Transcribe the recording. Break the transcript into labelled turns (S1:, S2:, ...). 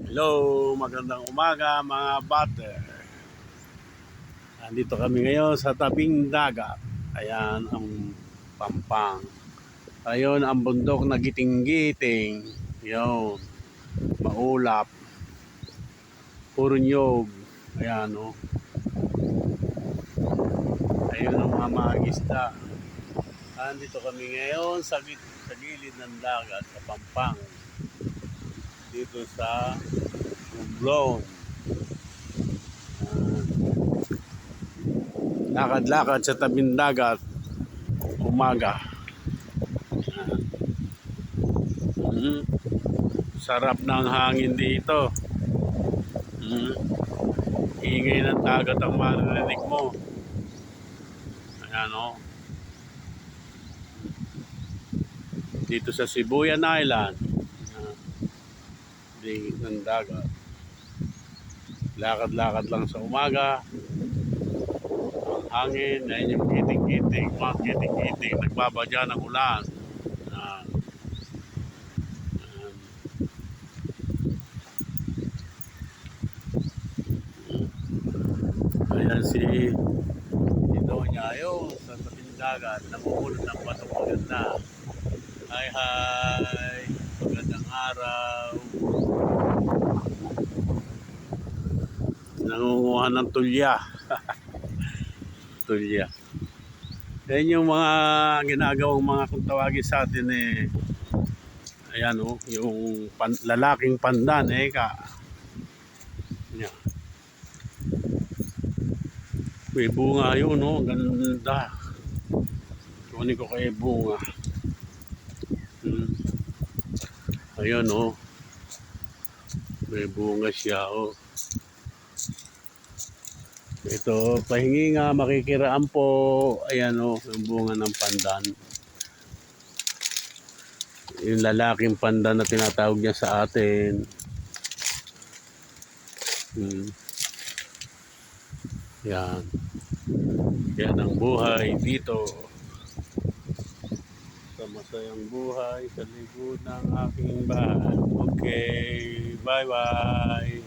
S1: Hello, magandang umaga mga butter. Nandito kami ngayon sa tabing dagat. Ayan ang Pampang. Ayun ang bundok na giting-giting. Yun, maulap. Puro nyog. Ayan o. Ayun ang mga isda. Nandito kami ngayon sa gilid ng dagat sa Pampang. Dito sa Romblon. Lakad-lakad sa tabing dagat umaga. Sarap ng hangin dito. Ingay ng dagat ang maririnig mo. Ayan o. Dito sa Sibuyan Island. Dingit ng dagat. Lakad-lakad lang sa umaga. Ang hangin, ayun yung kiting-kiting, mga kiting-kiting, nagbabadya ng ulan. Ayan si Doña yun sa tabing dagat, namumulot ng batong maganda. Hi, hi! Magandang araw. Nangunguha ng tulya. Tulya. Yan yung mga ginagawang mga kung tawagin sa atin ayan o, yung lalaking pandan ka. Yan. May bunga yun o, ganda. Kunin ko kayo bunga. Ayan o. May bunga siya o. Ito, pahingi nga, makikiraan po. Ayan o, yung bunga ng pandan. Yung lalaking pandan na tinatawag niya sa atin. Yan. Yan ang buhay dito. Sa masayang buhay sa likod ng aking bahay. Okay, bye-bye.